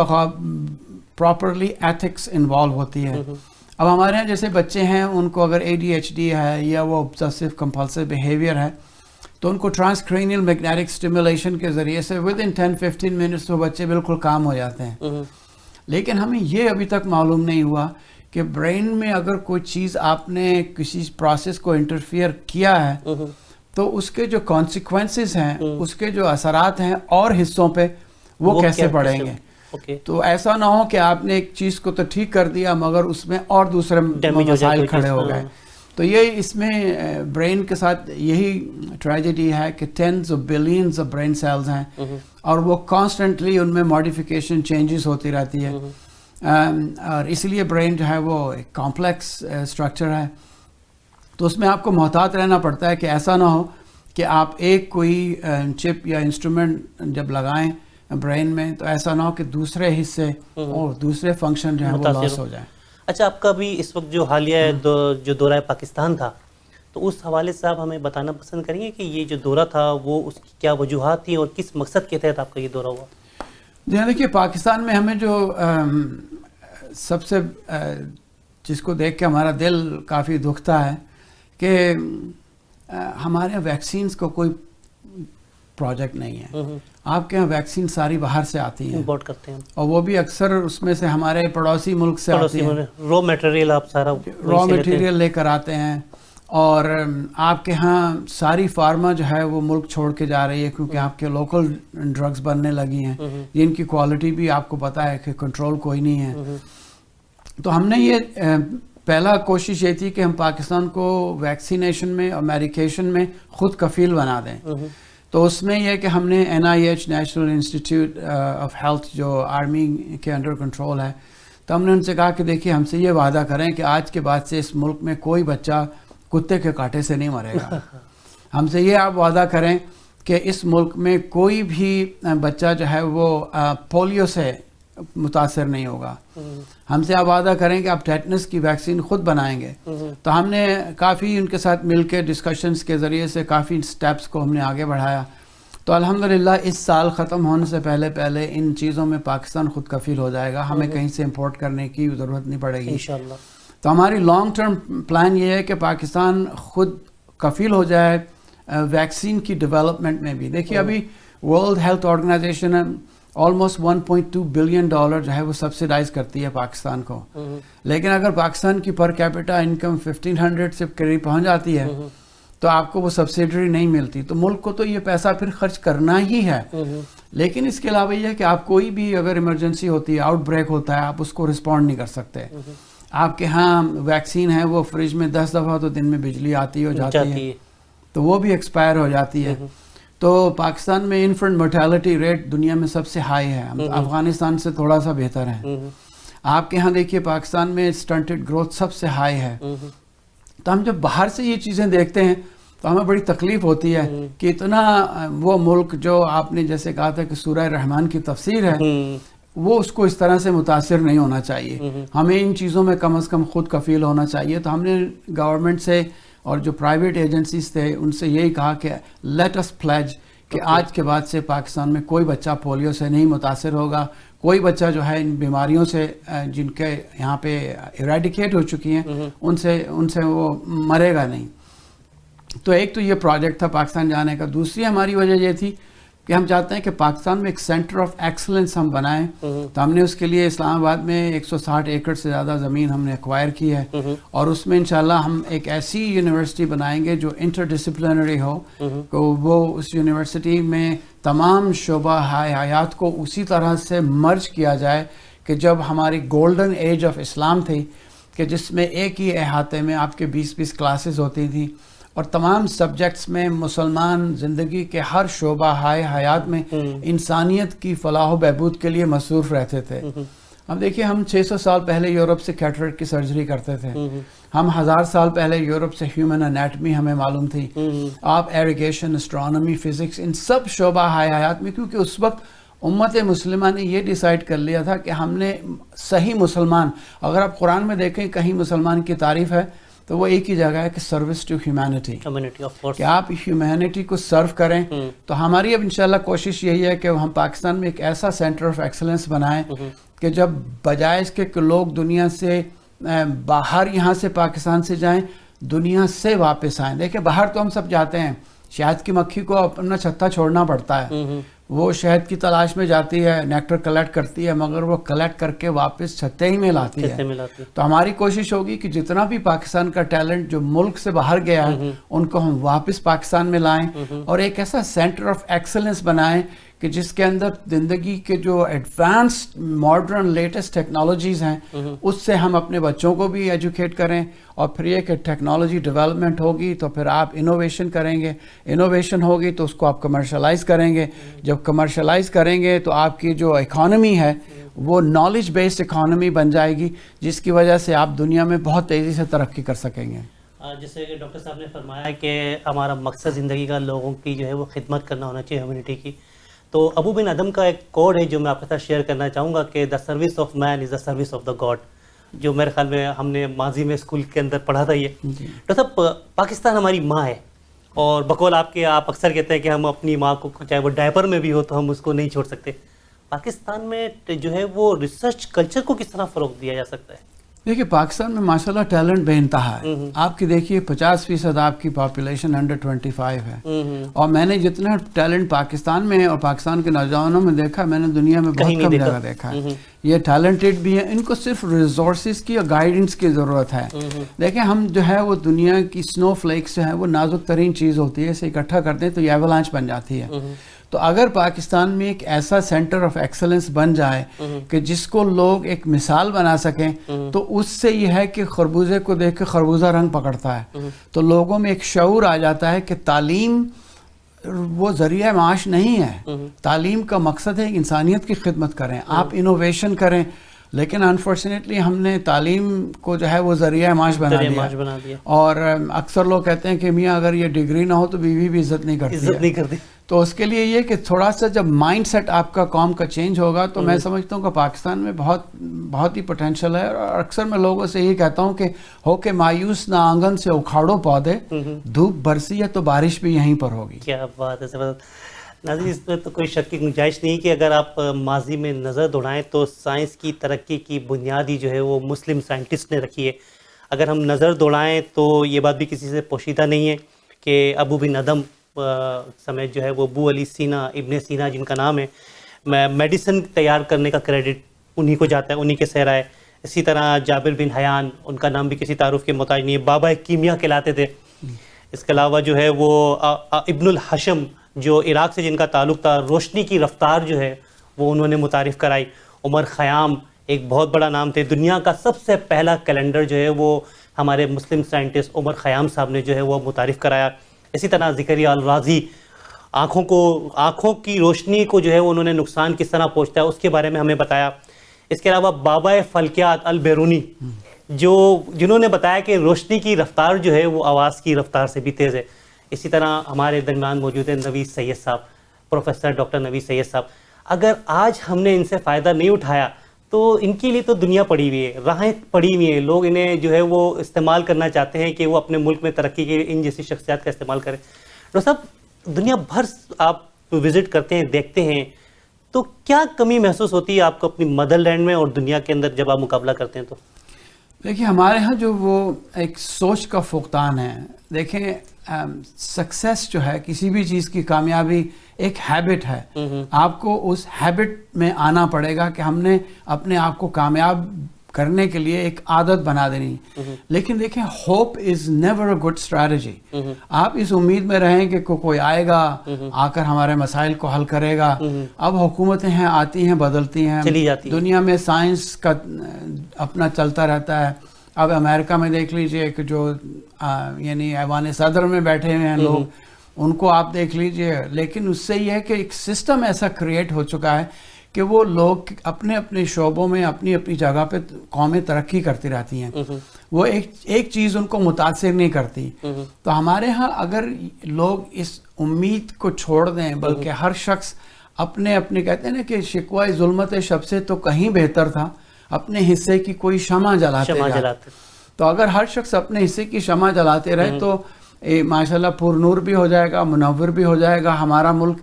پراپرلی ایتھکس انوالو ہوتی ہے. اب ہمارے یہاں جیسے بچے ہیں ان کو اگر ADHD ہے یا وہ obsessive compulsive behavior ہے, تو ان کو ٹرانسکرینیل میگنیٹک اسٹیمولیشن کے ذریعے سے ود ان 10-15 منٹس وہ بچے بالکل کام ہو جاتے ہیں. لیکن ہمیں یہ ابھی تک معلوم نہیں ہوا کہ برین میں اگر کوئی چیز آپ نے کسی پروسیس کو انٹرفیئر کیا ہے تو اس کے جو کانسیکوینسز ہیں, اس کے جو اثرات ہیں اور حصوں پہ وہ کیسے پڑیں گے. تو ایسا نہ ہو کہ آپ نے ایک چیز کو تو ٹھیک کر دیا مگر اس میں اور دوسرے مسائل کھڑے ہو گئے. تو یہ اس میں برین کے ساتھ یہی ٹریجڈی ہے کہ tens of billions of brain cells ہیں اور وہ کانسٹنٹلی ان میں ماڈیفیکیشن چینجز ہوتی رہتی ہے, اور اس لیے برین جو ہے وہ ایک کمپلیکس اسٹرکچر ہے. تو اس میں آپ کو محتاط رہنا پڑتا ہے کہ ایسا نہ ہو کہ آپ ایک کوئی چپ یا انسٹرومنٹ جب لگائیں برین میں تو ایسا نہ ہو کہ دوسرے حصے اور دوسرے فنکشن جو ہیں وہ لاس ہو جائیں. اچھا, آپ کا بھی اس وقت جو حالیہ جو دورہ پاکستان تھا, تو اس حوالے سے آپ ہمیں بتانا پسند کریں گے کہ یہ جو دورہ تھا وہ اس کی کیا وجوہات تھیں اور کس مقصد کے تحت آپ کا یہ دورہ ہوا؟ جی دیکھیے, پاکستان میں ہمیں جو سب سے جس کو دیکھ کے ہمارا دل کافی دکھتا ہے کہ ہمارے یہاں ویکسینز کو کوئی پروجیکٹ نہیں ہے. آپ کے یہاں ویکسین ساری باہر سے آتی ہیں, امپورٹ کرتے ہیں, اور وہ بھی اکثر اس میں سے ہمارے پڑوسی ملک سے آتی ہیں. را میٹیریل آپ سارا را میٹیریل لے کر آتے ہیں, اور آپ کے ہاں ساری فارما جو ہے وہ ملک چھوڑ کے جا رہی ہے, کیونکہ آپ کے لوکل ڈرگز بننے لگی ہیں جن کی کوالٹی بھی آپ کو پتہ ہے کہ کنٹرول کوئی نہیں ہے. تو ہم نے یہ پہلا کوشش یہ تھی کہ ہم پاکستان کو ویکسینیشن میں اور میڈیکیشن میں خود کفیل بنا دیں. تو اس میں یہ کہ ہم نے NIH national institute of health جو آرمی کے انڈر کنٹرول ہے, تو ہم نے ان سے کہا کہ دیکھیے ہم سے یہ وعدہ کریں کہ آج کے بعد سے اس ملک میں کوئی بچہ کتے کے کاٹے سے نہیں مرے گا. ہم سے یہ آپ وعدہ کریں کہ اس ملک میں کوئی بھی بچہ جو ہے وہ پولیو سے متاثر نہیں ہوگا. ہم سے آپ وعدہ کریں کہ آپ ٹیٹنس کی ویکسین خود بنائیں گے. تو ہم نے کافی ان کے ساتھ مل کے ڈسکشنز کے ذریعے سے کافی سٹیپس کو ہم نے آگے بڑھایا. تو الحمدللہ اس سال ختم ہونے سے پہلے ان چیزوں میں پاکستان خود کفیل ہو جائے گا, ہمیں کہیں سے امپورٹ کرنے کی ضرورت نہیں پڑے گی انشاءاللہ. تو ہماری لانگ ٹرم پلان یہ ہے کہ پاکستان خود کفیل ہو جائے ویکسین کی ڈیولپمنٹ میں بھی. دیکھیے ابھی World Health Organization almost $1.2 billion جو ہے وہ سبسیڈائز کرتی ہے پاکستان کو, لیکن اگر پاکستان کی پر کیپٹا انکم 1500 سے قریب پہنچ جاتی ہے تو آپ کو وہ سبسیڈری نہیں ملتی. تو ملک کو تو یہ پیسہ پھر خرچ کرنا ہی ہے, لیکن اس کے علاوہ یہ ہے کہ آپ کوئی بھی اگر ایمرجنسی ہوتی ہے, آؤٹ بریک ہوتا ہے, آپ اس کو رسپونڈ نہیں کر سکتے. آپ کے ہاں ویکسین ہے وہ فریج میں 10 دفعہ تو دن میں بجلی آتی ہو جاتی ہے, تو وہ بھی ایکسپائر ہو جاتی ہے. تو پاکستان میں انفنٹ مرٹیلٹی ریٹ دنیا میں سب سے ہائی ہے, افغانستان سے تھوڑا سا بہتر ہے. آپ کے ہاں دیکھیے پاکستان میں سٹنٹڈ گروتھ سب سے ہائی ہے. تو ہم جب باہر سے یہ چیزیں دیکھتے ہیں تو ہمیں بڑی تکلیف ہوتی ہے کہ اتنا وہ ملک جو آپ نے جیسے کہا تھا کہ سورہ رحمان کی تفسیر ہے, وہ اس کو اس طرح سے متاثر نہیں ہونا چاہیے. ہمیں ان چیزوں میں کم از کم خود کفیل ہونا چاہیے. تو ہم نے گورنمنٹ سے اور جو پرائیویٹ ایجنسیز تھے ان سے یہی کہا کہ لیٹ اس پلیج کہ آج کے بعد سے پاکستان میں کوئی بچہ پولیو سے نہیں متاثر ہوگا, کوئی بچہ جو ہے ان بیماریوں سے جن کے یہاں پہ ایریڈیکیٹ ہو چکی ہیں ان سے وہ مرے گا نہیں. تو ایک تو یہ پروجیکٹ تھا پاکستان جانے کا. دوسری ہماری وجہ یہ تھی کہ ہم چاہتے ہیں کہ پاکستان میں ایک سینٹر آف ایکسلنس ہم بنائیں. تو ہم نے اس کے لیے اسلام آباد میں 160 ایکڑ سے زیادہ زمین ہم نے ایکوائر کی ہے, اور اس میں انشاءاللہ ہم ایک ایسی یونیورسٹی بنائیں گے جو انٹر ڈسپلنری ہو, کہ وہ اس یونیورسٹی میں تمام شعبہ حیات کو اسی طرح سے مرج کیا جائے کہ جب ہماری گولڈن ایج آف اسلام تھی, کہ جس میں ایک ہی احاطے میں آپ کے 20 کلاسز ہوتی تھیں, اور تمام سبجیکٹس میں مسلمان زندگی کے ہر شعبہ حیات میں انسانیت کی فلاح و بہبود کے لیے مصروف رہتے تھے. اب دیکھیے ہم 600 سال پہلے یورپ سے کیٹریکٹ کی سرجری کرتے تھے, ہم 1000 سال پہلے یورپ سے ہیومن انیٹمی ہمیں معلوم تھی. آپ ایریگیشن, اسٹرانومی, فزکس, ان سب شعبہ حیات میں, کیونکہ اس وقت امت مسلمہ نے یہ ڈیسائیڈ کر لیا تھا کہ ہم نے صحیح مسلمان, اگر آپ قرآن میں دیکھیں کہیں مسلمان کی تعریف ہے تو وہ ایک ہی جگہ ہے کہ سروس ٹو ہیومینٹی, کہ آپ ہیومینٹی کو سرو کریں. تو ہماری اب انشاءاللہ کوشش یہی ہے کہ ہم پاکستان میں ایک ایسا سینٹر آف ایکسلنس بنائیں کہ جب بجائے اس کے کہ لوگ دنیا سے باہر یہاں سے پاکستان سے جائیں, دنیا سے واپس آئیں. دیکھیں باہر تو ہم سب جاتے ہیں, شہد کی مکھی کو اپنا چھتا چھوڑنا پڑتا ہے, وہ شہد کی تلاش میں جاتی ہے, نیکٹر کلیکٹ کرتی ہے, مگر وہ کلیکٹ کر کے واپس چھتے ہی میں لاتی ہے. تو ہماری کوشش ہوگی کہ جتنا بھی پاکستان کا ٹیلنٹ جو ملک سے باہر گیا ہے ان کو ہم واپس پاکستان میں لائیں, اور ایک ایسا سینٹر آف ایکسلنس بنائیں کہ جس کے اندر زندگی کے جو ایڈوانسڈ ماڈرن لیٹسٹ ٹیکنالوجیز ہیں اس سے ہم اپنے بچوں کو بھی ایجوکیٹ کریں. اور پھر یہ کہ ٹیکنالوجی ڈیولپمنٹ ہوگی تو پھر آپ انوویشن کریں گے, انوویشن ہوگی تو اس کو آپ کمرشلائز کریں گے. جب کمرشلائز کریں گے تو آپ کی جو اکانومی ہے وہ نالج بیسڈ اکانومی بن جائے گی, جس کی وجہ سے آپ دنیا میں بہت تیزی سے ترقی کر سکیں گے. جیسے کہ ڈاکٹر صاحب نے فرمایا کہ ہمارا مقصد زندگی کا لوگوں کی جو ہے وہ خدمت کرنا ہونا چاہیے, ہیومینٹی کی. تو ابو بن ادم کا ایک کوڈ ہے جو میں آپ کے ساتھ شیئر کرنا چاہوں گا کہ the service of man is the service of the God, جو میرے خیال میں ہم نے ماضی میں اسکول کے اندر پڑھا تھا. یہ ڈاکٹر صاحب پاکستان ہماری ماں ہے, اور بقول آپ کے آپ اکثر کہتے ہیں کہ ہم اپنی ماں کو چاہے وہ ڈائپر میں بھی ہو تو ہم اس کو نہیں چھوڑ سکتے. پاکستان میں جو ہے وہ ریسرچ کلچر کو کس طرح فروغ دیا جا سکتا ہے؟ دیکھیے پاکستان میں ماشاءاللہ ٹیلنٹ بے انتہا ہے. آپ کی دیکھیے 50% آپ کی پاپولیشن انڈر 25 ہے, اور میں نے جتنا ٹیلنٹ پاکستان میں اور پاکستان کے نوجوانوں میں دیکھا, میں نے دنیا میں بہت کم جگہ دیکھا ہے. یہ ٹیلنٹڈ بھی ہیں, ان کو صرف ریسورسز کی اور گائیڈنس کی ضرورت ہے. دیکھیں ہم جو ہے وہ دنیا کی سنو فلیکس جو ہے وہ نازک ترین چیز ہوتی ہے, اسے اکٹھا کرتے ہیں تو یہ ایولانچ بن جاتی ہے. تو اگر پاکستان میں ایک ایسا سینٹر آف ایکسلنس بن جائے کہ جس کو لوگ ایک مثال بنا سکیں, تو اس سے یہ ہے کہ خربوزے کو دیکھ کے خربوزہ رنگ پکڑتا ہے. تو لوگوں میں ایک شعور آ جاتا ہے کہ تعلیم وہ ذریعہ معاش نہیں ہے. تعلیم کا مقصد ہے انسانیت کی خدمت کریں, آپ انوویشن کریں. لیکن انفارچونیٹلی ہم نے تعلیم کو جو ہے وہ ذریعہ معاش بنا دیا. اور اکثر لوگ کہتے ہیں کہ میاں اگر یہ ڈگری نہ ہو تو بیوی بھی عزت نہیں کرتی. تو اس کے لیے یہ کہ تھوڑا سا جب مائنڈ سیٹ آپ کا قوم کا چینج ہوگا تو میں سمجھتا ہوں کہ پاکستان میں بہت ہی پوٹینشیل ہے. اور اکثر میں لوگوں سے یہی کہتا ہوں کہ ہو کے مایوس نہ آنگن سے اکھاڑو پودے, دھوپ برسی ہے تو بارش بھی یہیں پر ہوگی. کیا بات ہے. ناظرین اس میں تو کوئی شک کی گنجائش نہیں کہ اگر آپ ماضی میں نظر دوڑائیں تو سائنس کی ترقی کی بنیادی جو ہے وہ مسلم سائنٹسٹ نے رکھی ہے. اگر ہم نظر دوڑائیں تو یہ بات بھی کسی سے پوشیدہ نہیں ہے کہ ابو بن ادم سمیت جو ہے وہ ابو علی سینا, ابن سینا جن کا نام ہے, میڈیسن تیار کرنے کا کریڈٹ انہی کو جاتا ہے, انہی کے صحرا ہے. اسی طرح جابر بن حیان, ان کا نام بھی کسی تعارف کے محتاج نہیں ہے, بابا کیمیا کہلاتے تھے. اس کے علاوہ جو ہے وہ ابن الحشم جو عراق سے جن کا تعلق تھا, روشنی کی رفتار جو ہے وہ انہوں نے متعارف کرائی. عمر خیام ایک بہت بڑا نام تھے, دنیا کا سب سے پہلا کیلنڈر جو ہے وہ ہمارے مسلم سائنٹسٹ عمر خیام صاحب نے جو ہے وہ متعارف کرایا. اسی طرح زکریا الرازی, آنکھوں کی روشنی کو جو ہے انہوں نے نقصان کس طرح پہنچتا ہے اس کے بارے میں ہمیں بتایا. اس کے علاوہ بابا فلکیات البیرونی جنہوں نے بتایا کہ روشنی کی رفتار جو ہے وہ آواز کی رفتار سے بھی تیز ہے. اسی طرح ہمارے درمیان موجود ہے نوید سید صاحب, پروفیسر ڈاکٹر نوید سید صاحب. اگر آج ہم نے ان سے فائدہ نہیں اٹھایا تو ان کے لیے تو دنیا پڑی ہوئی ہے, راہیں پڑی ہوئی ہیں. لوگ انہیں جو ہے وہ استعمال کرنا چاہتے ہیں کہ وہ اپنے ملک میں ترقی کے لیے ان جیسی شخصیات کا استعمال کریں. ڈاکٹر صاحب دنیا بھر آپ وزٹ کرتے ہیں, دیکھتے ہیں, تو کیا کمی محسوس ہوتی ہے آپ کو اپنی مدر لینڈ میں اور دنیا کے اندر جب آپ مقابلہ کرتے ہیں؟ تو دیکھیں ہمارے ہاں جو وہ ایک سوچ کا فقدان ہے. دیکھیں سکسیس جو ہے کسی بھی چیز کی کامیابی ایک ہیبٹ ہے. آپ کو اس ہیبٹ میں آنا پڑے گا کہ ہم نے اپنے آپ کو کامیاب کرنے کے لیے ایک عادت بنا دینی. لیکن دیکھیں hope is never a good strategy. آپ اس امید میں رہیں کہ کوئی آئے گا آ کر ہمارے مسائل کو حل کرے گا. اب حکومتیں ہیں, آتی ہیں بدلتی ہیں, دنیا میں سائنس کا اپنا چلتا رہتا ہے. اب امریکہ میں دیکھ لیجئے کہ جو یعنی ایوان صدر میں بیٹھے ہوئے ہیں لوگ, ان کو آپ دیکھ لیجئے. لیکن اس سے یہ ہے کہ ایک سسٹم ایسا کریٹ ہو چکا ہے کہ وہ لوگ اپنے اپنے شعبوں میں اپنی اپنی جگہ پہ قومیں ترقی کرتی رہتی ہیں. وہ ایک چیز ان کو متاثر نہیں کرتی. تو ہمارے ہاں اگر لوگ اس امید کو چھوڑ دیں, بلکہ ہر شخص اپنے اپنے کہتے ہیں نا کہ شکوہ ظلمت شب سے تو کہیں بہتر تھا اپنے حصے کی کوئی شمع جلاتے. تو اگر ہر شخص اپنے حصے کی شمع جلاتے رہے تو ماشاءاللہ پر نور بھی ہو جائے گا, منور بھی ہو جائے گا ہمارا ملک.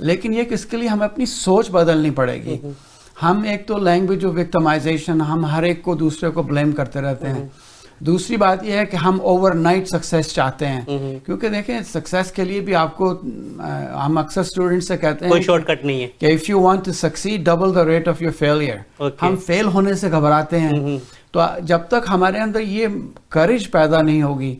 لیکن یہ کہ اس کے لیے ہمیں اپنی سوچ بدلنی پڑے گی. ہم ایک تو لینگویج آف وکٹمائزیشن, ہم ہر ایک کو دوسرے کو بلیم کرتے رہتے ہیں. دوسری بات یہ ہے کہ ہم اوور نائٹ سکسیس چاہتے ہیں, کیونکہ دیکھیں سکسیس کے لیے بھی آپ کو ہم اکثر اسٹوڈنٹ سے کہتے ہیں کوئی شارٹ کٹ نہیں ہے کہ if you want to succeed double the rate of your failure. ہم فیل ہونے سے گھبراتے ہیں. تو جب تک ہمارے اندر یہ کریج پیدا نہیں ہوگی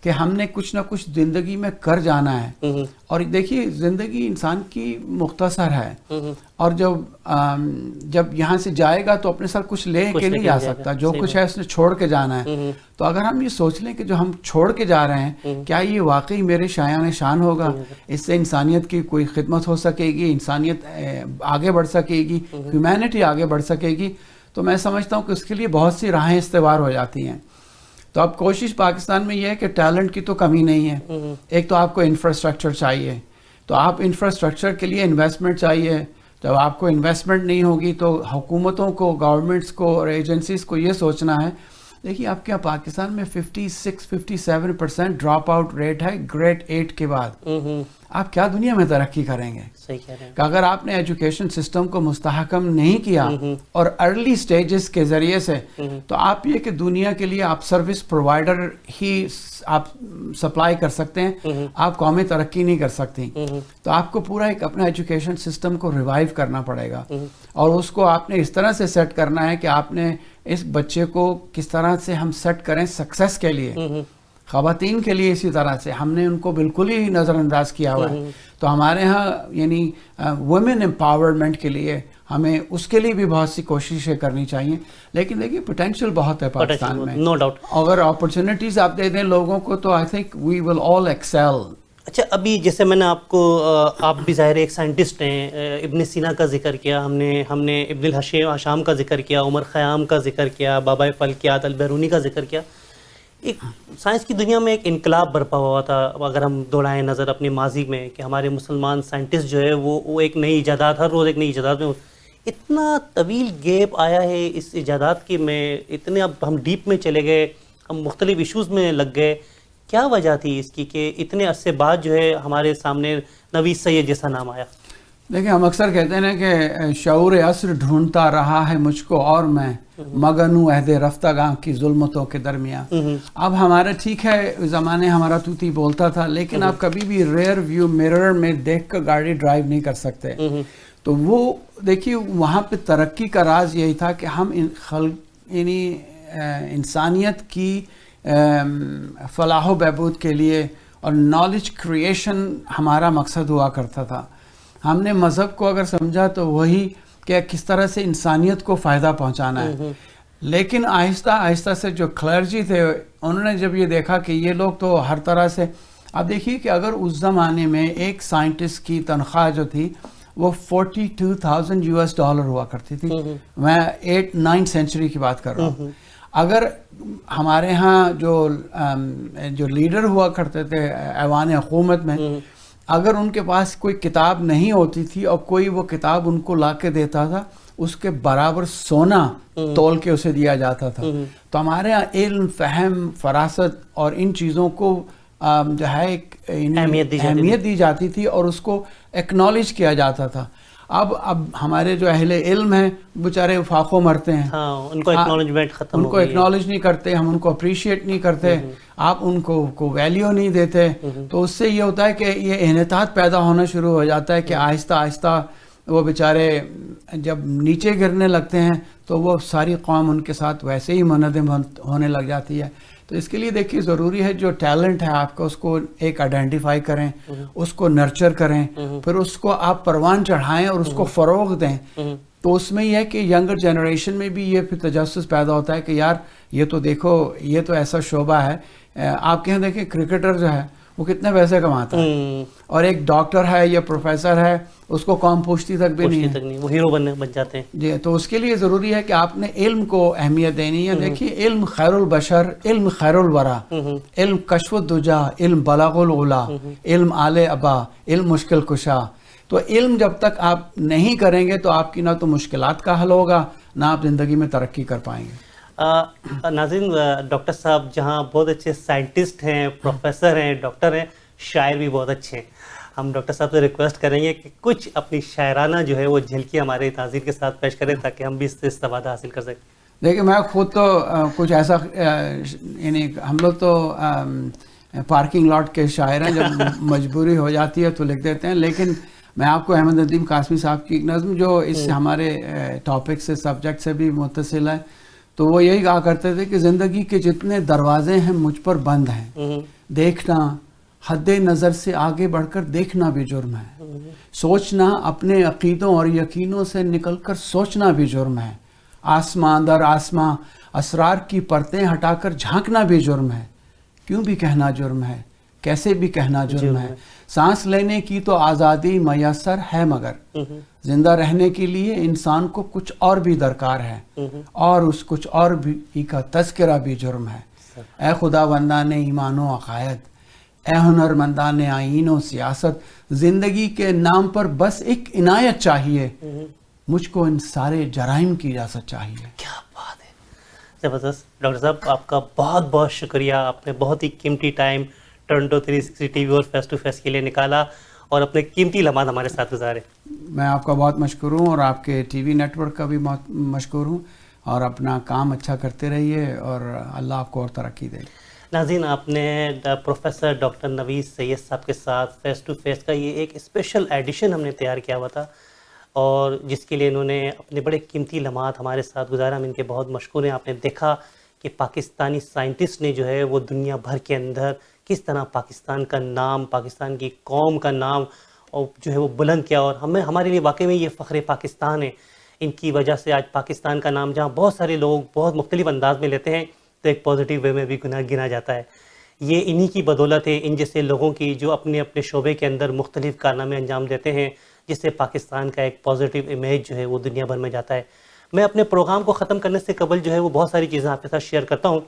کہ ہم نے کچھ نہ کچھ زندگی میں کر جانا ہے. اور دیکھیے زندگی انسان کی مختصر ہے, اور جب یہاں سے جائے گا تو اپنے ساتھ کچھ لے کے نہیں جا سکتا, جو کچھ ہے اس نے چھوڑ کے جانا ہے. تو اگر ہم یہ سوچ لیں کہ جو ہم چھوڑ کے جا رہے ہیں کیا یہ واقعی میرے شایان شان ہوگا, اس سے انسانیت کی کوئی خدمت ہو سکے گی, انسانیت آگے بڑھ سکے گی, ہیومینٹی آگے بڑھ سکے گی, تو میں سمجھتا ہوں کہ اس کے لیے بہت سی راہیں استوار ہو جاتی ہیں. تو اب کوشش پاکستان میں یہ ہے کہ ٹیلنٹ کی تو کمی نہیں ہے. ایک تو آپ کو انفراسٹرکچر چاہیے, تو آپ انفراسٹرکچر کے لیے انویسٹمنٹ چاہیے. جب آپ کو انویسٹمنٹ نہیں ہوگی تو حکومتوں کو, گورنمنٹس کو اور ایجنسیز کو یہ سوچنا ہے دیکھیے آپ کے پاکستان میں 56-57% ڈراپ آؤٹ ریٹ ہے گریڈ 8 کے بعد. آپ کیا دنیا میں ترقی کریں گے؟ صحیح کہہ رہے ہیں. کہ اگر آپ نے ایجوکیشن سسٹم کو مستحکم نہیں کیا اور ارلی سٹیجز کے ذریعے سے، تو آپ یہ کہ دنیا کے لیے آپ سروس پرووائڈر ہی آپ سپلائی کر سکتے ہیں، آپ قومی ترقی نہیں کر سکتی. تو آپ کو پورا ایک اپنا ایجوکیشن سسٹم کو ریوائیو کرنا پڑے گا، اور اس کو آپ نے اس طرح سے سیٹ کرنا ہے کہ آپ نے اس بچے کو کس طرح سے ہم سیٹ کریں سکسیس کے لیے. خواتین کے لیے اسی طرح سے ہم نے ان کو بالکل ہی نظر انداز کیا ہوا ہے. تو ہمارے ہاں یعنی ویمن امپاورمنٹ کے لیے ہمیں اس کے لیے بھی بہت سی کوششیں کرنی چاہیے. لیکن دیکھیے پوٹینشیل بہت ہے پاکستان میں، نو ڈاؤٹ. اگر اپرچونیٹیز آپ دے دیں لوگوں کو تو I think we will all axial. اچھا، ابھی جیسے میں نے آپ بھی ظاہر ایک سائنٹسٹ ہیں، ابن سینا کا ذکر کیا ہم نے ابن الحشام کا ذکر کیا، عمر خیام کا ذکر کیا، بابا فلکیات البیرونی کا ذکر کیا. ایک سائنس کی دنیا میں ایک انقلاب برپا ہوا تھا. اگر ہم دوڑائیں نظر اپنے ماضی میں کہ ہمارے مسلمان سائنٹسٹ جو ہے وہ ایک نئی ایجادات، ہر روز ایک نئی ایجادات میں. اتنا طویل گیپ آیا ہے اس ایجادات کی میں، اتنے اب ہم ڈیپ میں چلے گئے، ہم مختلف ایشوز میں لگ گئے. کیا وجہ تھی اس کی کہ اتنے عرصے بعد جو ہے ہمارے سامنے نوید سید جیسا نام آیا؟ دیکھیں ہم اکثر کہتے ہیں کہ شعور عصر ڈھونڈتا رہا ہے مجھ کو اور میں مگن ہوں عہد رفتگاں کی ظلمتوں کے درمیان. اب ہمارا ٹھیک ہے زمانے ہمارا توتی بولتا تھا، لیکن آپ کبھی بھی ریئر ویو مرر میں دیکھ کر گاڑی ڈرائیو نہیں کر سکتے. تو وہ دیکھیے وہاں پہ ترقی کا راز یہی تھا کہ ہم یعنی انسانیت کی فلاح و بہبود کے لیے اور نالج کریشن ہمارا مقصد ہوا کرتا تھا. ہم نے مذہب کو اگر سمجھا تو وہی کہ کس طرح سے انسانیت کو فائدہ پہنچانا ہے. لیکن آہستہ آہستہ سے جو کلرجی تھے انہوں نے جب یہ دیکھا کہ یہ لوگ تو ہر طرح سے، اب دیکھیے کہ اگر اس زمانے میں ایک سائنٹسٹ کی تنخواہ جو تھی وہ $42,000 ہوا کرتی تھی. میں 8-9 سینچری کی بات کر رہا ہوں. اگر ہمارے ہاں جو لیڈر ہوا کرتے تھے ایوان حکومت میں، اگر ان کے پاس کوئی کتاب نہیں ہوتی تھی اور کوئی وہ کتاب ان کو لا کے دیتا تھا، اس کے برابر سونا تول کے اسے دیا جاتا تھا. تو ہمارے یہاں علم، فہم، فراست اور ان چیزوں کو جو ہے ایک اہمیت دی جاتی تھی اور اس کو ایکنالج کیا جاتا تھا. اب ہمارے جو اہل علم ہیں بیچارے فاقوں مرتے ہیں، ان کو ایکنالجمنٹ ختم ہو گئی، ان کو ایکنالج نہیں کرتے، ہم ان کو اپریشیٹ نہیں کرتے، آپ ان کو ویلیو نہیں دیتے. تو اس سے یہ ہوتا ہے کہ یہ انحطاط پیدا ہونا شروع ہو جاتا ہے کہ آہستہ آہستہ وہ بیچارے جب نیچے گرنے لگتے ہیں تو وہ ساری قوم ان کے ساتھ ویسے ہی منہدم ہونے لگ جاتی ہے. تو اس کے لیے دیکھیے ضروری ہے جو ٹیلنٹ ہے آپ کا اس کو ایک آئیڈینٹیفائی کریں، اس کو نرچر کریں، پھر اس کو آپ پروان چڑھائیں اور اس کو فروغ دیں. تو اس میں یہ ہے کہ ینگر جنریشن میں بھی یہ پھر تجسس پیدا ہوتا ہے کہ یار یہ تو دیکھو یہ تو ایسا شعبہ ہے. آپ کہیں دیکھیں کرکٹر جو ہے وہ کتنے پیسے کماتا ہے، اور ایک ڈاکٹر ہے یا پروفیسر ہے اس کو قوم پوچھتی تک بھی نہیں ہے، وہ ہیرو بن جاتے ہیں. جی تو اس کے لیے ضروری ہے کہ آپ نے علم کو اہمیت دینی ہے. دیکھیے علم خیر البشر، علم خیر الورا، علم کشف الدجا، علم بلاغ العلا، علم آل ابا، علم مشکل کشا. تو علم جب تک آپ نہیں کریں گے تو آپ کی نہ تو مشکلات کا حل ہوگا نہ آپ زندگی میں ترقی کر پائیں گے. ناظرین، ڈاکٹر صاحب جہاں بہت اچھے سائنٹسٹ ہیں، پروفیسر ہیں، ڈاکٹر ہیں، شاعر بھی بہت اچھے ہیں. ہم ڈاکٹر صاحب سے ریکویسٹ کریں گے کہ کچھ اپنی شاعرانہ جو ہے وہ جھلکی ہمارے ناظرین کے ساتھ پیش کریں تاکہ ہم بھی اس سے استفادہ حاصل کر سکیں. دیکھیں میں خود تو کچھ ایسا یعنی ہم لوگ تو پارکنگ لاٹ کے شاعر ہیں، جب مجبوری ہو جاتی ہے تو لکھ دیتے ہیں. لیکن میں آپ کو احمد ندیم قاسمی صاحب کی ایک نظم جو اس ہمارے ٹاپک سے، سبجیکٹ سے بھی متصل ہے، تو وہ یہی کہا کرتے تھے کہ زندگی کے جتنے دروازے ہیں مجھ پر بند ہیں، دیکھنا حد نظر سے آگے بڑھ کر دیکھنا بھی جرم ہے، سوچنا اپنے عقیدوں اور یقینوں سے نکل کر سوچنا بھی جرم ہے، آسمان در آسمان اسرار کی پرتیں ہٹا کر جھانکنا بھی جرم ہے، کیوں بھی کہنا جرم ہے، کیسے بھی کہنا جرم ہے، سانس لینے کی تو آزادی میسر ہے مگر زندہ رہنے کے لیے انسان کو کچھ اور بھی درکار ہے، اور اس کچھ اور بھی کا تذکرہ بھی جرم ہے. اے خدا بندان ایمان و عقائد، اے ہنر مندان آئین و سیاست، زندگی کے نام پر بس ایک عنایت چاہیے، مجھ کو ان سارے جرائم کی اجازت چاہیے. کیا بات ہے زبردست ڈاکٹر صاحب، آپ کا بہت بہت شکریہ. آپ نے بہت ہی قیمتی ٹائم ٹورنٹو 360 ٹی وی اور فیس ٹو فیس کے لیے نکالا اور اپنے قیمتی لمحات ہمارے ساتھ گزارے. میں آپ کا بہت مشکور ہوں اور آپ کے ٹی وی نیٹ ورک کا بھی بہت مشکور ہوں، اور اپنا کام اچھا کرتے رہیے اور اللہ آپ کو اور ترقی دے. ناظرین، آپ نے پروفیسر ڈاکٹر نوید سید صاحب کے ساتھ فیس ٹو فیس کا یہ ایک اسپیشل ایڈیشن ہم نے تیار کیا ہوا تھا، اور جس کے لیے انہوں نے اپنے بڑے قیمتی لمحات ہمارے ساتھ گزارا. ہم ان کے بہت مشکور ہیں. آپ نے دیکھا کہ پاکستانی سائنٹسٹ نے جو ہے وہ دنیا بھر کے اندر کس طرح پاکستان کا نام، پاکستان کی قوم کا نام اور جو ہے وہ بلند کیا، اور ہمارے لیے واقعی میں یہ فخر پاکستان ہے. ان کی وجہ سے آج پاکستان کا نام جہاں بہت سارے لوگ بہت مختلف انداز میں لیتے ہیں تو ایک پازیٹیو وے میں بھی گنا جاتا ہے. یہ انہی کی بدولت ہے، ان جیسے لوگوں کی جو اپنے اپنے شعبے کے اندر مختلف کارنامے انجام دیتے ہیں، جس سے پاکستان کا ایک پازیٹیو امیج جو ہے وہ دنیا بھر میں جاتا ہے. میں اپنے پروگرام کو ختم کرنے سے قبل جو ہے وہ بہت ساری چیزیں آپ کے ساتھ شیئر کرتا ہوں.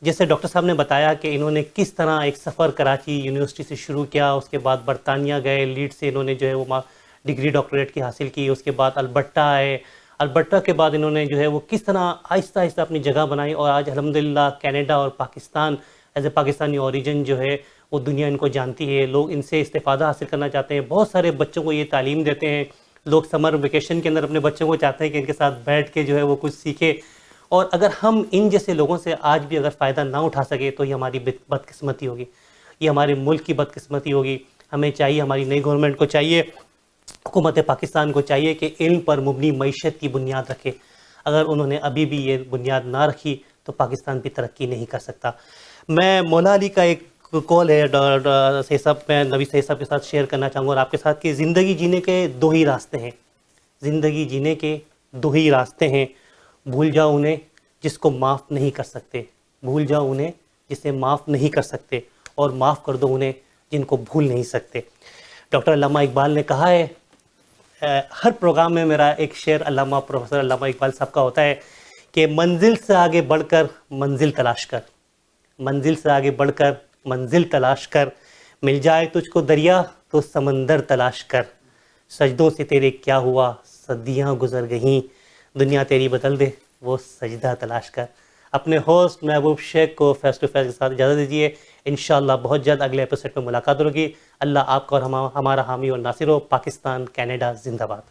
جیسے ڈاکٹر صاحب نے بتایا کہ انہوں نے کس طرح ایک سفر کراچی یونیورسٹی سے شروع کیا، اس کے بعد برطانیہ گئے، لیڈ سے انہوں نے جو ہے وہ ڈگری ڈاکٹریٹ کی حاصل کی، اس کے بعد البرٹا آئے، البرٹا کے بعد انہوں نے جو ہے وہ کس طرح آہستہ آہستہ اپنی جگہ بنائی، اور آج الحمدللہ کینیڈا اور Pakistan as a Pakistani origin جو ہے وہ دنیا ان کو جانتی ہے. لوگ ان سے استفادہ حاصل کرنا چاہتے ہیں، بہت سارے بچوں کو یہ تعلیم دیتے ہیں. لوگ سمر ویکیشن کے اندر اپنے بچوں کو چاہتے ہیں کہ ان کے ساتھ بیٹھ کے جو ہے وہ کچھ سیکھے. اور اگر ہم ان جیسے لوگوں سے آج بھی اگر فائدہ نہ اٹھا سکے تو یہ ہماری بدقسمتی ہوگی، یہ ہمارے ملک کی بدقسمتی ہوگی. ہمیں چاہیے، ہماری نئی گورنمنٹ کو چاہیے، حکومت پاکستان کو چاہیے کہ علم پر مبنی معیشت کی بنیاد رکھے. اگر انہوں نے ابھی بھی یہ بنیاد نہ رکھی تو پاکستان بھی ترقی نہیں کر سکتا. میں مولا علی کا ایک کال ہے سید صاحب، میں نوید سید صاحب کے ساتھ شیئر کرنا چاہوں گا اور آپ کے ساتھ کہ زندگی جینے کے دو ہی راستے ہیں، زندگی جینے کے دو ہی راستے ہیں. بھول جاؤ انہیں جس کو معاف نہیں کر سکتے، بھول جاؤ انہیں جسے معاف نہیں کر سکتے، اور معاف کر دو انہیں جن کو بھول نہیں سکتے. ڈاکٹر علامہ اقبال نے کہا ہے، ہر پروگرام میں میرا ایک شعر علامہ پروفیسر علامہ اقبال صاحب کا ہوتا ہے کہ منزل سے آگے بڑھ کر منزل تلاش کر، منزل سے آگے بڑھ کر منزل تلاش کر، مل جائے تجھ کو دریا تو سمندر تلاش کر، سجدوں سے تیرے کیا ہوا صدیاں گزر گئیں، دنیا تیری بدل دے وہ سجدہ تلاش کر. اپنے ہوسٹ محبوب شیخ کو فیس ٹو فیس کے ساتھ اجازت دیجیے. انشاءاللہ بہت جلد اگلے ایپیسوڈ میں ملاقات ہوگی. اللہ آپ کا اور ہمارا حامی اور ناصر ہو. پاکستان کینیڈا زندہ باد.